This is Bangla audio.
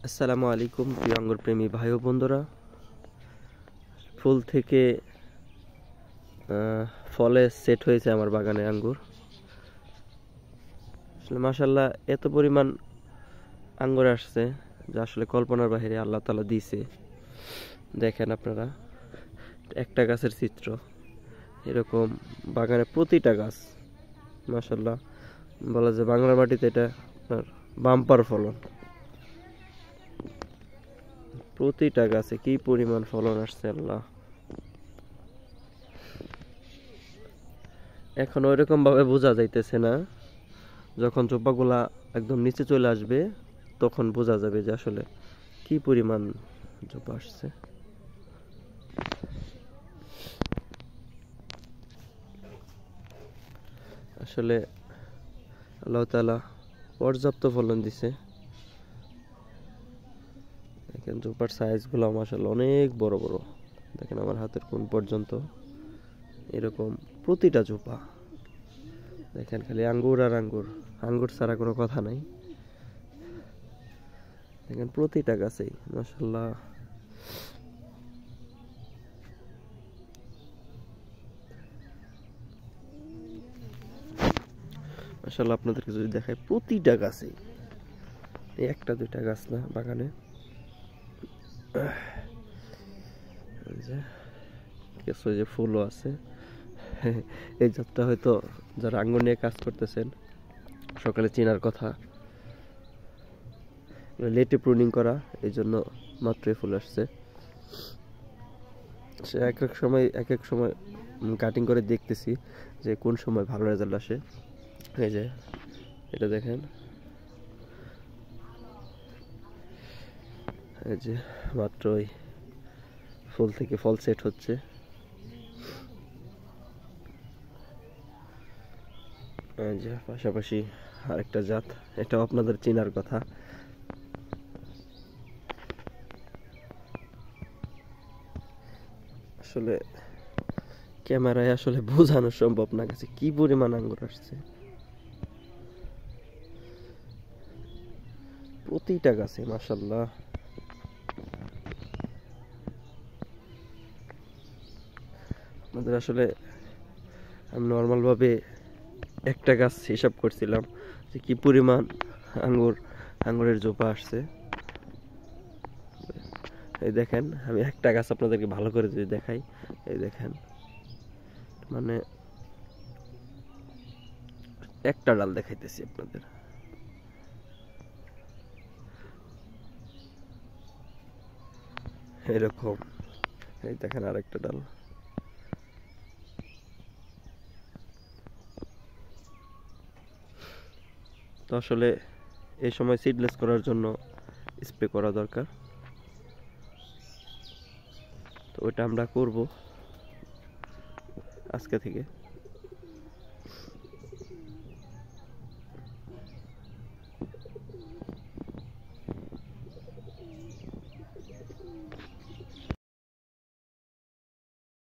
আসসালামু আলাইকুম প্রিয় আঙ্গুর প্রেমী ভাই ও বন্ধুরা। ফুল থেকে ফলে সেট হয়েছে আমার বাগানে আঙ্গুর। আসলে মাশাআল্লাহ এত পরিমাণ আঙ্গুর আসছে যা আসলে কল্পনার বাইরে আল্লাহ তাআলা দিয়েছে। দেখেন আপনারা, একটা গাছের চিত্র, এরকম বাগানে প্রতিটা গাছ মাশাআল্লাহ বলা যায় বাংলার মাটিতে এটা আপনার বাম্পার ফলন। প্রতিটা গাছে কি পরিমাণ ফলন আসছে আল্লাহ। এখন ওইরকম ভাবে বোঝা যাইতেছে না, যখন চোপাগুলা একদম নিচে চলে আসবে তখন বোঝা যাবে যে আসলে কি পরিমাণ চোপা আসছে। আসলে আল্লাহ তাআলা পর্যাপ্ত ফলন দিছে। দেখেন চোপার সাইজগুলো মাশাআল্লাহ অনেক বড় বড়। দেখেন আমার হাতের কোণ পর্যন্ত এরকম প্রতিটা চোপা। দেখেন খালি আঙ্গুর আর আঙ্গুর, আঙ্গুর ছাড়া কোনো কথা নাই। দেখেন প্রতিটা গাছেই মাশাআল্লাহ। মাশাআল্লাহ আপনাদেরকে যদি দেখায় প্রতিটা গাছেই, একটা দুইটা গাছ না বাগানে। কিছু যে ফুলও আছে। এই জাতটা হয়তো যারা আঙ্গুর নিয়ে কাজ করতেছেন সকালে চেনার কথা। লেটে প্রুনিং করা, এই জন্য মাত্রই ফুল আসছে। সে এক এক সময় কাটিং করে দেখতেছি যে কোন সময় ভালো রেজাল্ট আসে। এই যে এটা দেখেন, এই যে মাত্রই ফুল থেকে ফল সেট হচ্ছে। এই যে পাশাপাশি আরেকটা জাত, এটাও আপনাদের চেনার কথা। আসলে ক্যামেরায় আসলে বোঝানো সম্ভব না কাছে কি পরিমাণ আঙ্গুর আসছে প্রতিটা গাছে মাশাআল্লাহ। আমাদের আসলে আমি নর্মাল ভাবে একটা গাছ হিসাব করছিলাম যে কি পরিমাণ আঙ্গুরের জোপা আসছে। এই দেখেন, আমি একটা গাছ আপনাদেরকে ভালো করে যদি দেখাই, এই দেখেন মানে একটা ডাল দেখাইতেছি আপনাদের। এরকম এই দেখেন আরেকটা ডাল। তো আসলে এই সময় সিডলেস করার জন্য স্প্রে করা দরকার। তো ওইটা আমরা করব আজকে থেকে।